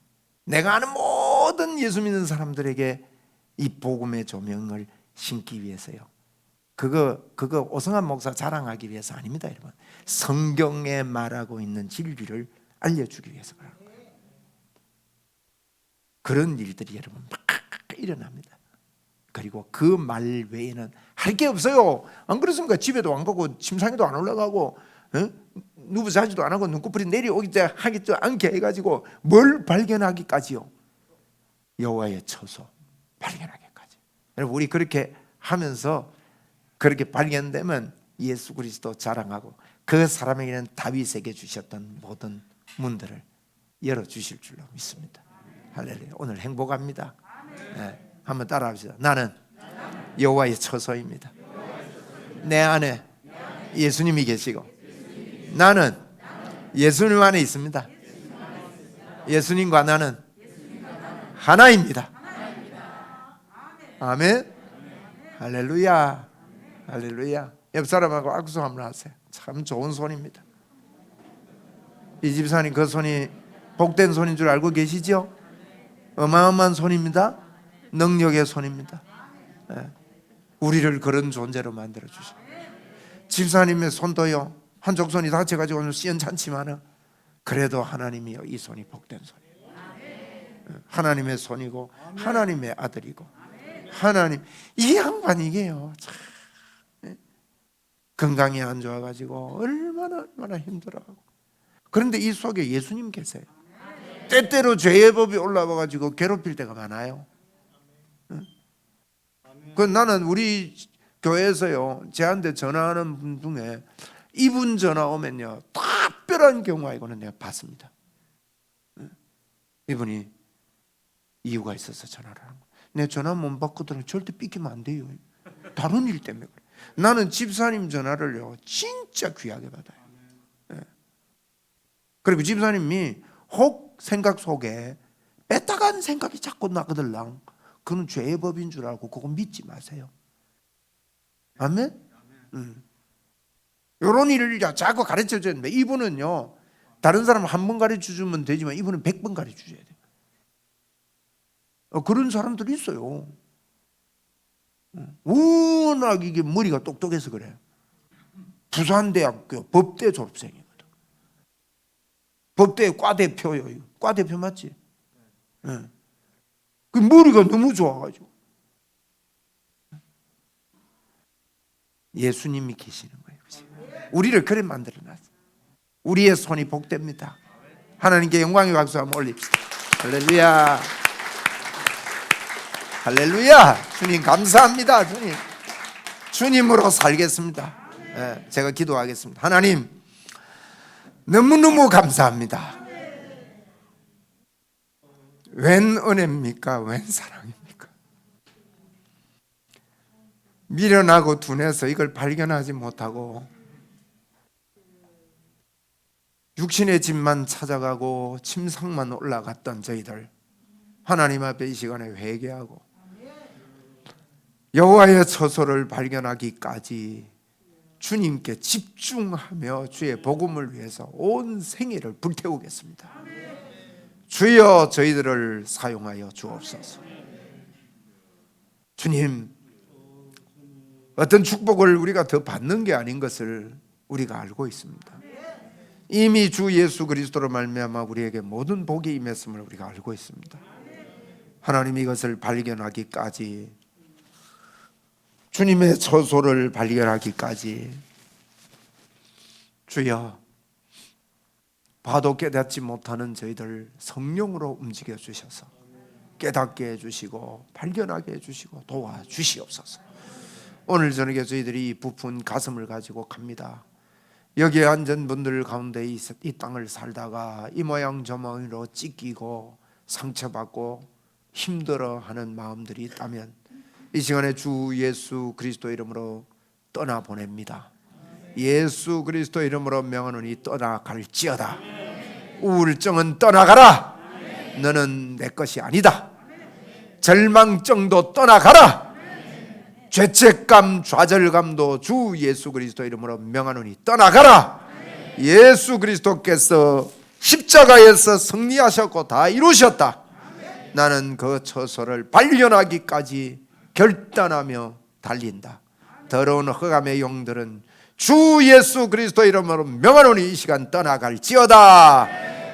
내가 아는 모든 예수 믿는 사람들에게 이 복음의 조명을 심기 위해서요, 그거 오성환 목사 자랑하기 위해서 아닙니다, 여러분. 성경에 말하고 있는 진리를 알려주기 위해서 그런 거예요. 그런 일들이 여러분 막 일어납니다. 그리고 그 말 외에는 할 게 없어요. 안 그렇습니까? 집에도 안 가고 침상에도 안 올라가고 누구 자지도 안 하고 눈꺼풀이 내려오기 때 하기도 않게 해가지고 뭘 발견하기까지요? 여호와의 처소 발견하기까지. 여러분 우리 그렇게 하면서 그렇게 발견되면 예수 그리스도 자랑하고 그 사람에게는 다윗에게 주셨던 모든 문들을 열어주실 줄로 믿습니다. 할렐루야. 오늘 행복합니다. 네, 한번 따라합시다. 나는 여호와의 처소입니다. 내 안에 예수님이 계시고 나는 예수님 안에 있습니다. 예수님과 나는 하나입니다. 아멘. 할렐루야. 할렐루야. 옆 사람하고 악수 한번 하세요. 참 좋은 손입니다. 이 집사님 그 손이 복된 손인 줄 알고 계시죠? 어마어마한 손입니다. 능력의 손입니다. 네. 우리를 그런 존재로 만들어 주셔. 집사님의 손도요, 한쪽 손이 다쳐가지고 시원찮지만은 그래도 하나님이요, 이 손이 복된 손이에요. 하나님의 손이고 하나님의 아들이고 하나님, 이 양반 이게요, 참 건강이 안 좋아가지고 얼마나 힘들어하고, 그런데 이 속에 예수님 계세요. 때때로 죄의 법이 올라와가지고 괴롭힐 때가 많아요. 그 나는 우리 교회에서요, 저한테 전화하는 분 중에 이분 전화 오면요, 특별한 경우이고는 내가 봤습니다. 이분이 이유가 있어서 전화를 하는 거예요. 내 전화 못 받거든 절대 삐끼면 안 돼요. 다른 일 때문에 그래. 나는 집사님 전화를요, 진짜 귀하게 받아요. 그리고 집사님이 혹 생각 속에 뺐다간 생각이 자꾸 나거들랑, 그건 죄의 법인 줄 알고 그거 믿지 마세요. 아멘? 이런 일을 자꾸 가르쳐 줘야 됩니다. 이분은요, 다른 사람 한 번 가르쳐 주면 되지만 이분은 100번 가르쳐 줘야 돼요. 그런 사람들이 있어요. 워낙 이게 머리가 똑똑해서 그래요. 부산대학교 법대 졸업생이거든. 법대 과대표요. 과대표 맞지? 네. 그 머리가 너무 좋아가지고. 예수님이 계시는 거예요. 우리를 그래 만들어놨어. 우리의 손이 복됩니다. 하나님께 영광의 박수 한번 올립시다. 할렐루야. 할렐루야. 주님 감사합니다. 주님으로 살겠습니다. 네, 제가 기도하겠습니다. 하나님, 너무너무 감사합니다. 웬 은혜입니까? 웬 사랑입니까? 미련하고 둔해서 이걸 발견하지 못하고 육신의 집만 찾아가고 침상만 올라갔던 저희들, 하나님 앞에 이 시간에 회개하고 여호와의 처소를 발견하기까지 주님께 집중하며 주의 복음을 위해서 온 생애를 불태우겠습니다. 주여, 저희들을 사용하여 주옵소서. 주님, 어떤 축복을 우리가 더 받는 게 아닌 것을 우리가 알고 있습니다. 이미 주 예수 그리스도로 말미암아 우리에게 모든 복이 임했음을 우리가 알고 있습니다. 하나님, 이것을 발견하기까지, 주님의 처소를 발견하기까지 주여, 봐도 깨닫지 못하는 저희들 성령으로 움직여 주셔서 깨닫게 해주시고 발견하게 해주시고 도와주시옵소서. 오늘 저녁에 저희들이 부푼 가슴을 가지고 갑니다. 여기에 앉은 분들 가운데 이 땅을 살다가 이 모양 저 모양으로 찢기고 상처받고 힘들어하는 마음들이 있다면 이 시간에 주 예수 그리스도 이름으로 떠나보냅니다. 예수 그리스도 이름으로 명하노니 떠나갈지어다. 우울증은 떠나가라. 너는 내 것이 아니다. 절망증도 떠나가라. 죄책감, 좌절감도 주 예수 그리스도 이름으로 명하노니 떠나가라. 예수 그리스도께서 십자가에서 승리하셨고 다 이루셨다. 나는 그 처소를 발견하기까지 결단하며 달린다. 더러운 흑암의 영들은 주 예수 그리스도 이름으로 명하노니 이 시간 떠나갈지어다.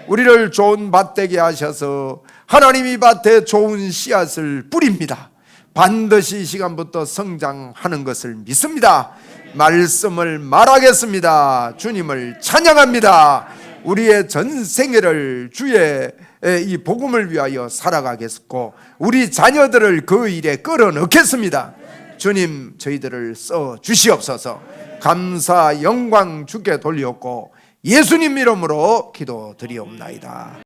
우리를 좋은 밭 되게 하셔서 하나님 이 밭에 좋은 씨앗을 뿌립니다. 반드시 이 시간부터 성장하는 것을 믿습니다. 말씀을 말하겠습니다. 주님을 찬양합니다. 우리의 전 생애를 주의 이 복음을 위하여 살아가겠고 우리 자녀들을 그 일에 끌어넣겠습니다. 주님, 저희들을 써 주시옵소서. 감사 영광 주께 돌렸고 예수님 이름으로 기도드리옵나이다.